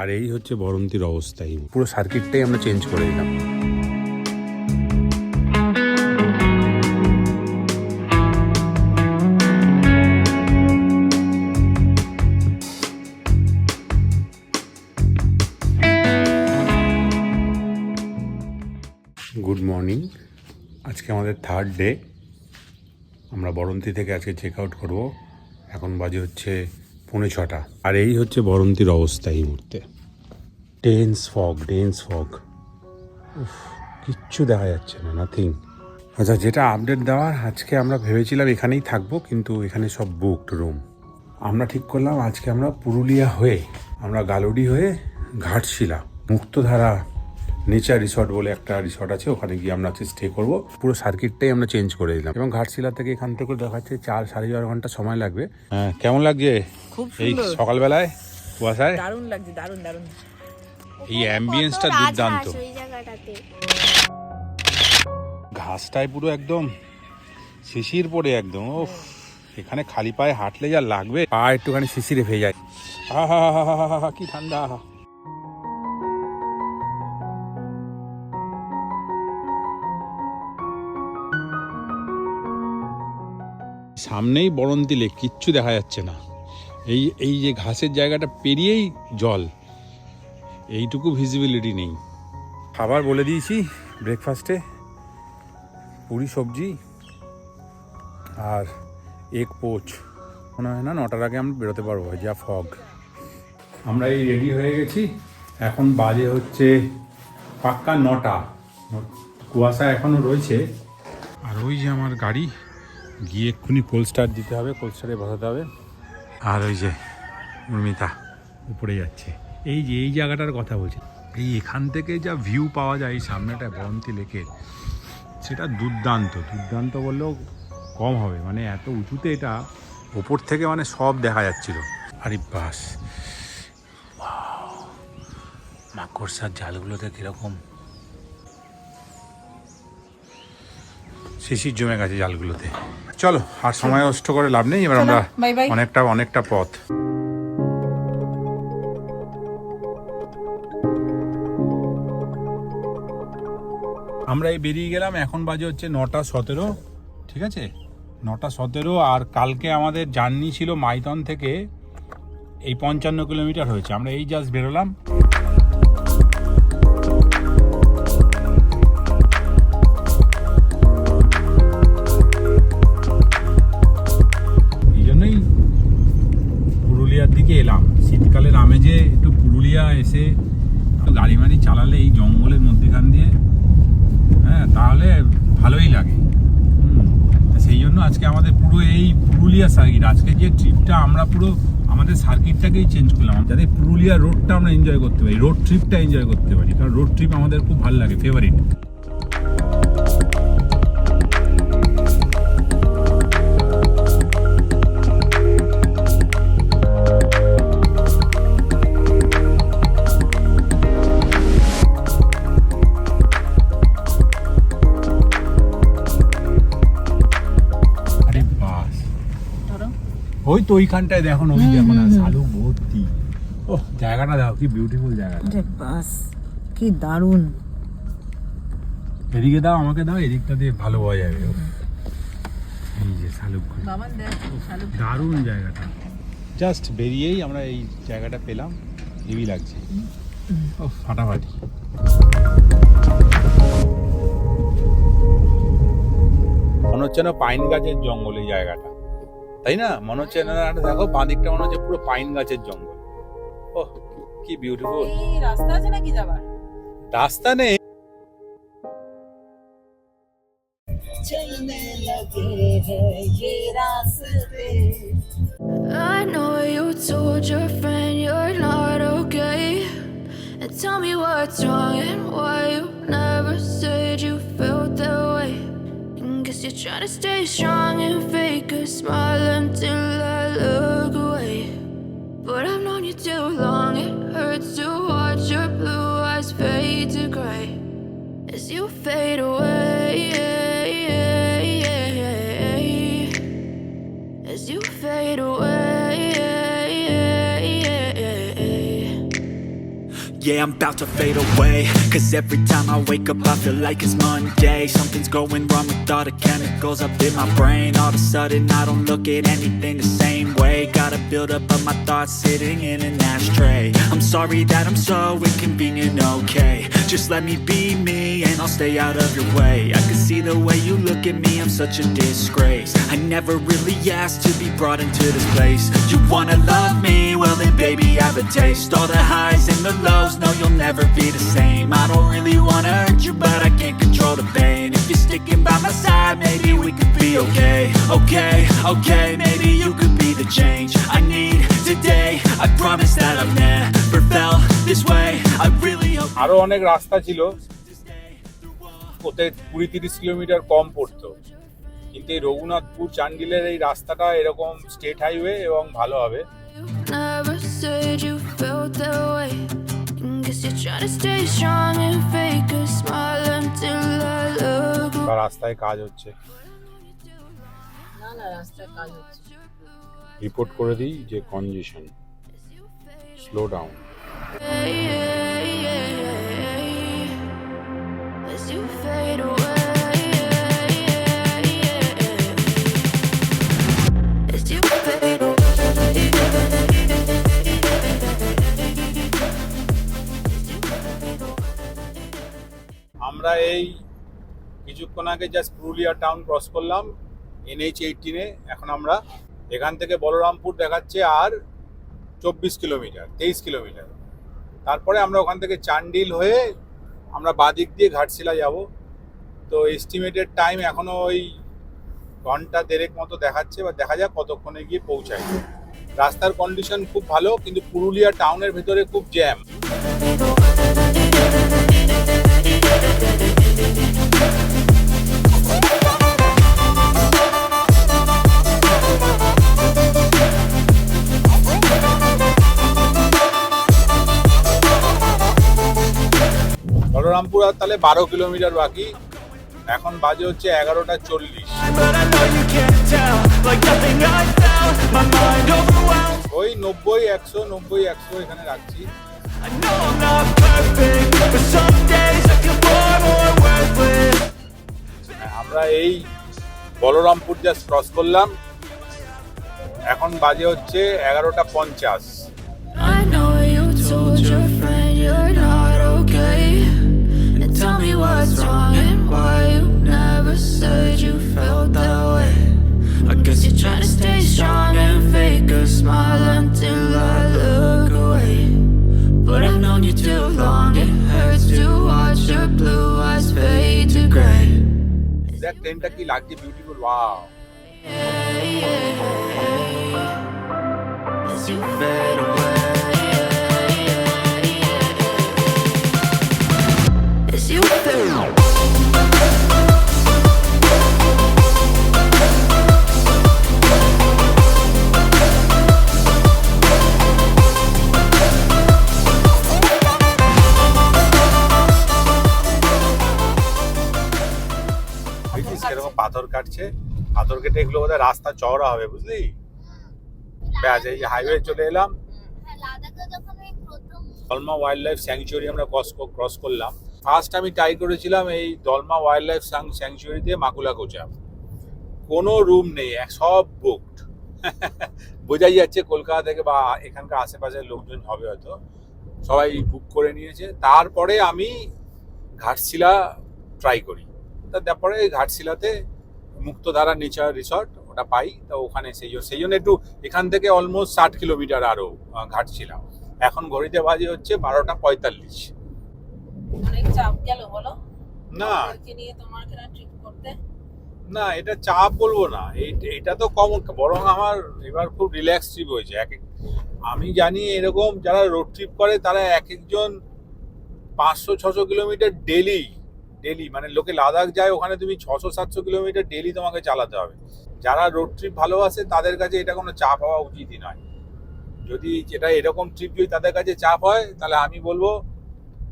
আর এই হচ্ছে বরন্তির অবস্থাই, পুরো সার্কিটটাই আমরা চেঞ্জ করে দিলাম। গুড মর্নিং, আজকে আমাদের থার্ড ডে। আমরা বরন্তি থেকে আজকে চেক আউট করবো। এখন বাজে হচ্ছে 6:45। আর এই হচ্ছে বরন্তির অবস্থা এই মুহূর্তে। ডেন্স ফগ, কিচ্ছু দেখা যাচ্ছে না, নাথিং। আচ্ছা, যেটা আপডেট দেওয়ার, আজকে আমরা ভেবেছিলাম এখানেই থাকবো, কিন্তু এখানে সব বুকড রুম। আমরা ঠিক করলাম আজকে আমরা পুরুলিয়া হয়ে, আমরা গালুডি হয়ে ঘাটশিলা মুক্তধারা নেচার রিসর্ট বলে একটা রিসর্ট আছে, ওখানে গিয়ে আমরা আজকে স্টে করবো। পুরো সার্কিটটাই আমরা চেঞ্জ করে দিলাম। এবং ঘাটশিলা থেকে এখান থেকে দেখাচ্ছে 4-4.5 ঘন্টা সময় লাগবে। হ্যাঁ, কেমন লাগছে এই সকালবেলায় কুয়াশায়? দারুণ লাগছে, দারুণ। এই অ্যাম্বিয়েন্সটা দুর্দান্ত। ঘাসটাই পুরো একদম শিশির পড়ে একদম। ওফ, এখানে খালি পায়ে হাঁটলে যা লাগবে, পা একটুখানি শিশিরে ভেজে যায়। কি ঠান্ডা। সামনেই বরন্তি লেক, কিচ্ছু দেখা যাচ্ছে না। এই যে ঘাসের জায়গাটা পেরিয়েই জল, এইটুকু ভিজিবিলিটি নেই। খাবার বলে দিয়েছি, ব্রেকফাস্টে পুরি সবজি আর এগ পোচ। মনে হয় না 9টার আগে আমরা বেরোতে পারবো, যা ফগ। আমরা এই রেডি হয়ে গেছি, এখন বাজে হচ্ছে পাক্কা 9টা। কুয়াশা এখনও রয়েছে। আর ওই যে আমার গাড়ি, গিয়ে এক্ষুনি কোল্ড স্টার্ট দিতে হবে, কোল্ড স্টার্টে বসাতে হবে। আর ওই যে উর্মিতা উপরে যাচ্ছে। এই যে এই জায়গাটার কথা বলছি, এই এখান থেকে যা ভিউ পাওয়া যায় এই সামনেটা বরন্তি লেকের, সেটা দুর্দান্ত বললেও কম হবে। মানে এত উঁচুতে এটা, ওপর থেকে মানে সব দেখা যাচ্ছিল। আরে বাস, মাকড়সার জালগুলোতে কিরকম শিশির জমে গেছে জালগুলোতে। চলো, আর সময় নষ্ট করে লাভ নেই। এবার আমরা অনেকটা পথ। আমরা এই বেরিয়ে গেলাম, এখন বাজে হচ্ছে 9:17। ঠিক আছে, 9:17। আর কালকে আমাদের জার্নি ছিল মাইথন থেকে, এই 55 কিলোমিটার হয়েছে। আমরা এই জাস্ট বেরোলাম। এই জন্যই পুরুলিয়ার দিকে এলাম। শীতকালের আমেজে একটু পুরুলিয়া এসে একটু গাড়ি মাড়ি চালালে এই জঙ্গলের মধ্যেখান দিয়ে, হ্যাঁ, তাহলে ভালোই লাগে। সেই জন্য আজকে আমাদের পুরো এই পুরুলিয়া সার্কিট, আজকে যে ট্রিপটা আমরা পুরো আমাদের সার্কিটটাকেই চেঞ্জ করলাম, যাতে পুরুলিয়া রোডটা আমরা এনজয় করতে পারি, রোড ট্রিপটা এনজয় করতে পারি। কারণ রোড ট্রিপ আমাদের খুব ভালো লাগে, ফেভারিট। ওই তো ওইখানটায় দেখো, নদী দেখো না, শালুক ভর্তি। ও জায়গাটা দেখো, কি বিউটিফুল জায়গাটা। বাস, কি দারুণ। এদিকে দাও, আমাকে দাও, এদিকটা দিয়ে ভালো হওয়া যাবে। এই যে শালুক, দারুণ জায়গাটা। জাস্ট বেরিয়েই আমরা এই জায়গাটা পেলাম, হেভি লাগছে। ও ফাটাফাটি। মনে হচ্ছে না পাইন গাছের জঙ্গল এই জায়গাটা, তাই না? মনে হচ্ছে না, দেখো বাঁদিকটা মনে হচ্ছে পুরো পাইন গাছের জঙ্গল। ওহ, কি বিউটিফুল। রাস্তা আছে নাকি যাবার? রাস্তা নেই। I know you told your friend you're not okay, and tell me what's wrong and why you never said you felt that way. Guess you're trying to stay strong and fake a smile until I look away. But I've known you too long, it hurts to watch your blue eyes fade to gray as you fade away, as you fade away. Yeah, I'm about to fade away. Cause every time I wake up I feel like it's Monday. Something's going wrong with all the chemicals up in my brain. All of a sudden I don't look at anything the same way. Gotta build up of my thoughts sitting in an ashtray. I'm sorry that I'm so inconvenient, okay. Just let me be me and I'll stay out of your way. I can see the way you look at me, I'm such a disgrace. I never really asked to be brought into this place. You wanna love me? Well then baby have a taste. All the highs and the lows, no you'll never be the same. I don't really wanna hurt you but I can't control the pain. If you're sticking by my side, maybe we could be okay. Okay, maybe you could be the change I need today. I promise that I've never felt this way. I really hope আরো অনেক রাস্তা ছিল, ওতে 20-30 kilometre কম পড়তো, কিন্তু এই রঘুনাথপুর চান্ডিলের এই রাস্তাটা এরকম স্টেট হাইওয়ে এবং ভালো হবে। Never said you felt that way. Guess you're trying to stay strong and fake a smile until I look বা রাস্তায় কাজ হচ্ছে, না না রাস্তায় কাজ হচ্ছে। রিপোর্ট করে দিই যে কনজেশন, slow down. away. As you fade away. As you fade away. আমরা এই কিছুক্ষণ আগে জাস্ট পুরুলিয়া টাউন ক্রস করলাম NH-18-এ। এখন আমরা এখান থেকে বলরামপুর দেখাচ্ছে আর 24 কিলোমিটার, 23 কিলোমিটার। তারপরে আমরা ওখান থেকে চান্ডিল হয়ে আমরা বাদিক দিয়ে ঘাটশিলা যাব। তো এস্টিমেটেড টাইম এখনও ওই ঘন্টা দেড়েক মতো দেখাচ্ছে, বা দেখা যাক কতক্ষণে গিয়ে পৌঁছায়। রাস্তার কন্ডিশন খুব ভালো, কিন্তু পুরুলিয়া টাউনের ভেতরে খুব জ্যাম। বলরামপুর আর তাহলে 12 কিলোমিটার বাকি। এখন বাজে হচ্ছে 11:40। but I know you can't tell. Like nothing I felt, my mind overwhelmed. ওই 90, 100 এখানে রাখছি। I know I'm not perfect, but some days I feel far more worthless. আমরা এই বলরামপুর জাস্ট ক্রস করলাম, এখন বাজে হচ্ছে 11:50। I know you told your friend you're not okay. And tell me what's wrong and why you never said you felt that way. I guess you're trying to stay strong and fake a smile until I look away. But I've known you too long, it hurts to watch your blue eyes fade to gray. দেখ ট্রেনটা কি লাগছে, beautiful, wow. As you fade away. As you fade away. এরকম পাথর কাটছে, পাথর কেটে এগুলো বোধহয় রাস্তা চওড়া হবে, বুঝলি? ব্যাস এই হাইওয়ে চলে এলাম। দলমা ওয়াইল্ড লাইফ স্যাংচুয়ারি আমরা ক্রস করলাম। ফার্স্ট আমি ট্রাই করেছিলাম এই দলমা ওয়াইল্ড লাইফ স্যাংচুয়ারিতে মাকুলা কোচা, কোনো রুম নেই, সব বুকড। বোঝাই যাচ্ছে কলকাতা থেকে বা এখানকার আশেপাশের লোকজন হবে হয়তো, সবাই বুক করে নিয়েছে। তারপরে আমি ঘাটশিলা ট্রাই করি, তারপরে ঘাটশিলাতে মুক্তধারা নেচার রিসর্ট ওটা পাই, তো ওখানে সেই জন্য একটু এখান থেকে অলমোস্ট 60 কিলোমিটার আরও ঘাটশিলা। এখন ঘড়িতে বাজে হচ্ছে 12:45। অনেক চাপ গেল বলো না ওদেরকে নিয়ে তোমার কেন ট্রিপ করতে? না, এটা চাপ বলবো না, এটা তো কম, বরং আমার এবার খুব রিল্যাক্স ট্রিপ হয়েছে। আমি জানি এরকম যারা রোড ট্রিপ করে তারা এক একজন 500-600 কিলোমিটার ডেলি, মানে লোকে লাদাখ যায়, ওখানে তুমি 600-700 কিলোমিটার ডেলি তোমাকে চালাতে হবে। যারা রোড ট্রিপ ভালোবাসে তাদের কাছে এটা কোনো চাপ হওয়া উচিতই নয়। যদি যেটা এরকম ট্রিপ যদি তাদের কাছে চাপ হয়, তাহলে আমি বলবো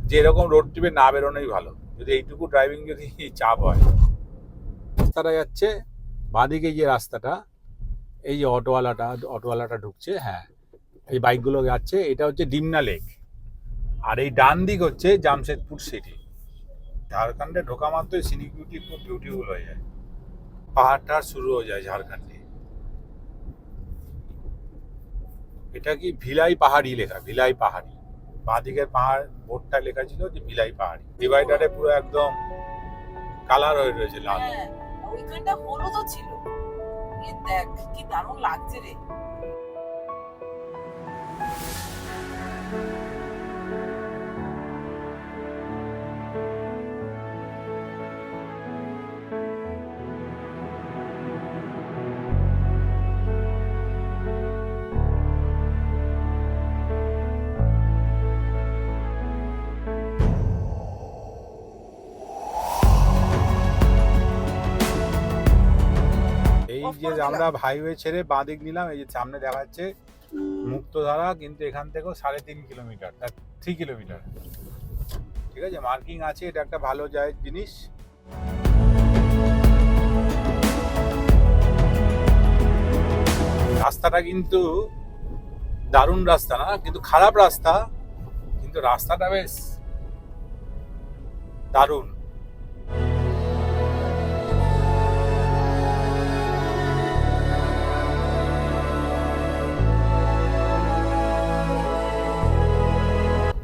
যে এরকম রোড ট্রিপে না বেরোনোই ভালো, যদি এইটুকু ড্রাইভিং যদি চাপ হয়। রাস্তাটা যাচ্ছে বাঁদিকে, যে রাস্তাটা, এই যে অটোওয়ালাটা ঢুকছে, হ্যাঁ এই বাইকগুলো যাচ্ছে, এটা হচ্ছে ডিমনা লেক। আর এই ডান দিক হচ্ছে জামশেদপুর সিটি। ঝাড়খণ্ডে ঢোকা মাত্রই সিনিক বিউটি খুব বিউটিফুল হয়ে যায়, পাহাড়টা শুরু হয়ে যায় ঝাড়খণ্ডে। এটা কি ভিলাই পাহাড়ি লেখা, ভিলাই পাহাড়ি, বাঁদিকের পাহাড় বোর্ডটা লেখা ছিল যে ভিলাই পাহাড়ি। ডিভাইডারে পুরো একদম কালার হয়ে রয়েছে লাল। হ্যাঁ, ওইখানটা হলুদও ছিল। এ দেখ কি দারুণ লাগছে রে। এই যে আমরা হাইওয়ে ছেড়ে বাঁদিক নিলাম, এই যে সামনে দেখা যাচ্ছে মুক্তধারা, কিন্তু এখান থেকেও 3.5 কিলোমিটার, 3 কিলোমিটার। ঠিক আছে, মার্কিং আছে, এটা একটা ভালো জিনিস। রাস্তাটা কিন্তু দারুণ রাস্তা না, কিন্তু খারাপ রাস্তা, কিন্তু রাস্তাটা বেশ দারুণ।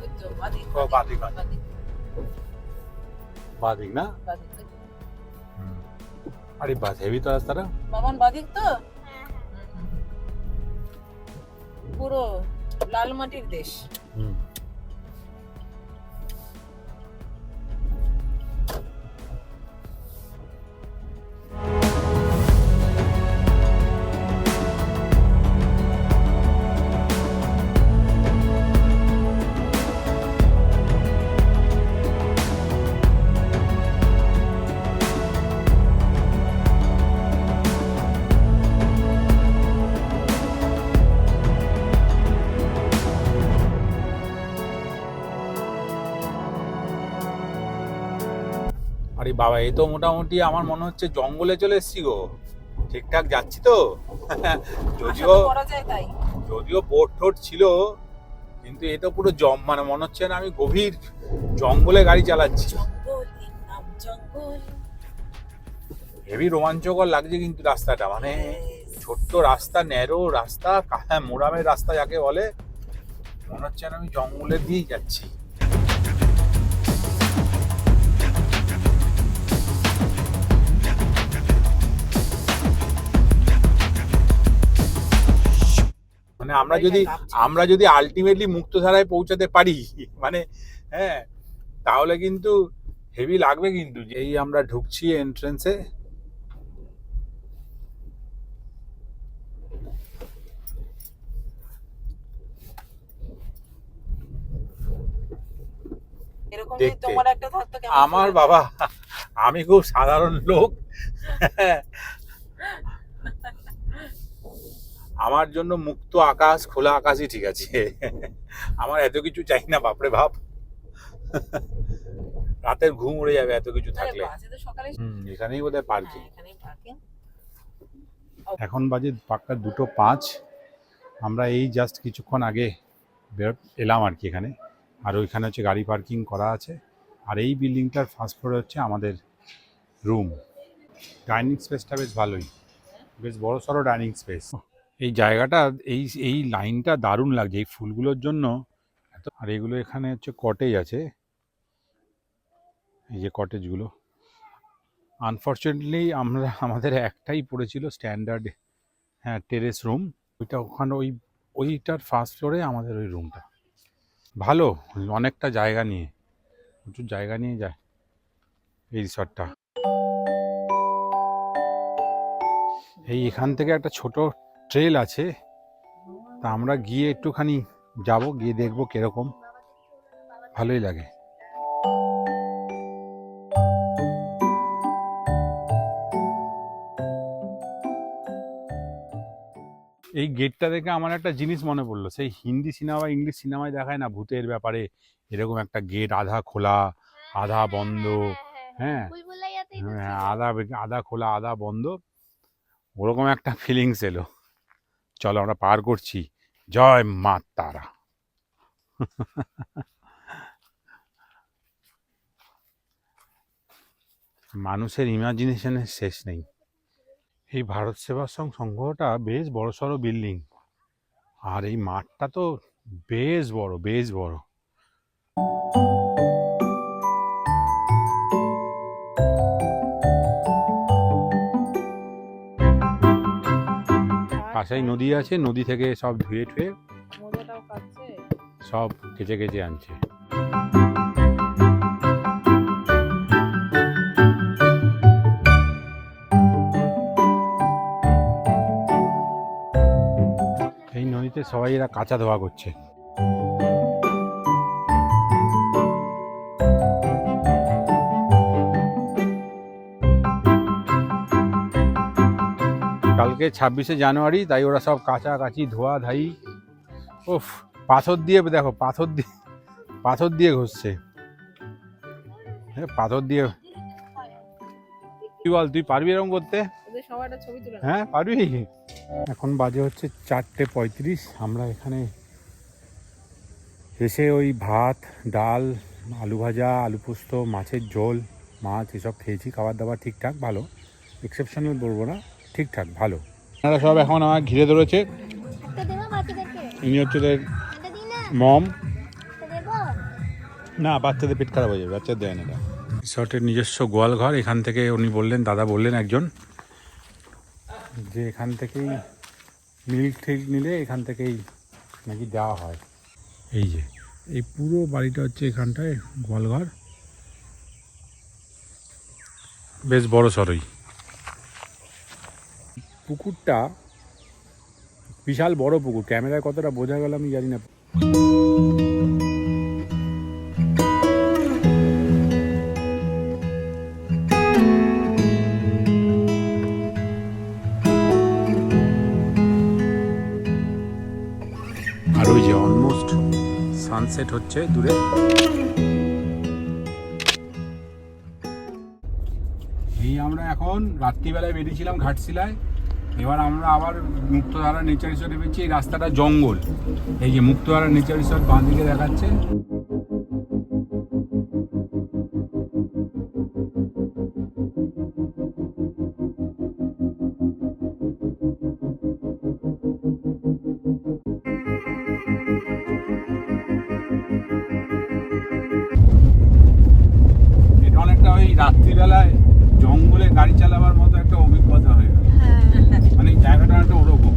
ওই তো বাদিক, ও, বাদিক, বাদিক। বাদিক, বাদিক না? বাদিক। আরে বাস হেভি তো রাস্তাটা। মামান বাদিক তো পুরো লাল মাটির দেশ। আরে বাবা, এ তো মোটামুটি আমার মনে হচ্ছে জঙ্গলে চলে এসেছি গো। ঠিকঠাক যাচ্ছি তো? যদিও আশা তো করা যায় তাই। যদিও বোট টোট ছিল, কিন্তু এ তো পুরো মানে মনে হচ্ছে না আমি গভীর জঙ্গলে গাড়ি চালাচ্ছি। জঙ্গল এর নাম জঙ্গল। হেভি রোমাঞ্চকর লাগছে কিন্তু রাস্তাটা, মানে ছোট্ট রাস্তা, ন্যারো রাস্তা, মোরামের রাস্তা যাকে বলে, মনে হচ্ছে না আমি জঙ্গলের দিয়েই যাচ্ছি। মানে আমরা যদি আলটিমেটলি মুক্তধারায় পৌঁছাতে পারি, মানে হ্যাঁ, তাহলে কিন্তু হেভি লাগবে। কিন্তু এই আমরা ঢুকছি এন্ট্রেন্সে, এরকম যদি দেখতে তোমার একটা থাকতো কেমন আমার ছিল? বাবা, আমি খুব সাধারণ লোক, আমার জন্য মুক্ত আকাশ, খোলা আকাশই ঠিক আছে। আমার এত কিছু চাই না, বাপরে বাপ, রাতের ঘুম উড়ে যাবে এত কিছু আরে থাকলে। বাসে তো সকালে এখানেই বোধহয় পার্কিং। হ্যাঁ, এখানেই পার্কিং। এখন বাজে পাক্কা 2:05। আমরা এই জাস্ট কিছুক্ষণ আগে এলাম আর কি এখানে। আর ওইখানে হচ্ছে গাড়ি পার্কিং করা আছে। আর এই বিল্ডিংটার ফার্স্ট ফ্লোরে হচ্ছে আমাদের রুম। ডাইনিং স্পেসটা বেশ ভালোই, বেশ বড় সড়ো ডাইনিং স্পেস। এই জায়গাটা, এই লাইনটা দারুণ লাগছে এই ফুলগুলোর জন্য। আর এগুলো এখানে হচ্ছে কটেজ আছে, এই যে কটেজগুলো। আনফর্চুনেটলি আমাদের একটাই পড়েছিল স্ট্যান্ডার্ড, হ্যাঁ, টেরেস রুম। ওইটা ওখানে ওইটার ফার্স্ট ফ্লোরে আমাদের ওই রুমটা। ভালো, অনেকটা জায়গা নিয়ে, প্রচুর জায়গা নিয়ে যায় এই রিসর্টটা। এখান থেকে একটা ছোট ট্রেল আছে, তা আমরা গিয়ে একটুখানি যাব, গিয়ে দেখবো কিরকম, ভালোই লাগে। এই গেটটা দেখে আমার একটা জিনিস মনে পড়লো, সেই হিন্দি সিনেমা, ইংলিশ সিনেমায় দেখায় না ভূতের ব্যাপারে এরকম একটা গেট, আধা খোলা আধা বন্ধ, হ্যাঁ, আধা খোলা আধা বন্ধ, ওরকম একটা ফিলিংস এলো। চলো আমরা পার করছি, জয় মা তারা। মানুষের ইমাজিনেশনের শেষ নেই। এই ভারত সেবাশ্রম সংঘটা বেশ বড়সড় বিল্ডিং, আর এই মাঠটা তো বেশ বড়, বেশ বড়। পাশেই নদী আছে, নদী থেকে সব ধুয়ে টুয়ে মজাটাও পাচ্ছে। সব কেচে কেচে আনছে। এই নদীতে সবাই এরা কাঁচা ধোয়া করছে। কালকে 26শে জানুয়ারি, তাই ওরা সব কাঁচাকাচি ধোয়া ধাই। ওফ, পাথর দিয়ে দেখো, পাথর দিয়ে ঘষছে। পাথর দিয়ে। তুই বল, তুই পারবি এরকম করতে? ওদের সবার একটা ছবি তুলে হ্যাঁ পারবি। এখন বাজে হচ্ছে 4:35। আমরা এখানে এসে ওই ভাত, ডাল, আলু ভাজা, আলু পোস্ত, মাছের ঝোল, মাছ এসব খেয়েছি। খাবার দাবার ঠিকঠাক ভালো, এক্সেপশনাল বলবো না, ঠিকঠাক ভালো। আপনারা সব এখন আমার ঘিরে ধরেছে। ইনি হচ্ছে মম। না, বাচ্চাদের পেট খারাপ হয়ে যাবে, বাচ্চাদের দেয় না। রিসর্টের নিজস্ব গোয়াল ঘর। এখান থেকে উনি বললেন, দাদা বললেন একজন, যে এখান থেকেই মিল্ক ঠিক নিলে এখান থেকেই নাকি দেওয়া হয়। এই যে এই পুরো বাড়িটা হচ্ছে এখানটায় গোয়াল ঘর, বেশ বড় সড়ই। পুকুরটা বিশাল বড় পুকুর, ক্যামেরায় কতটা বোঝা গেল আমি জানি না। আর ওই যে অলমোস্ট সানসেট হচ্ছে দূরে। এই আমরা এখন রাত্রিবেলায় বেরিয়েছিলাম ঘাটশিলায়। এবার আমরা আবার মুক্তধারা নেচার রিসর্টে পেয়েছি। এই রাস্তাটা জঙ্গল। এই যে মুক্তধারা নেচার রিসর্ট বাঁ দিকে দেখাচ্ছে। এটা অনেকটা ওই রাত্রিবেলায় জঙ্গলে গাড়ি চালাবার মতো একটা অভিজ্ঞতা হয়ে গেল। মানে জায়গাটা একটা ওরকম।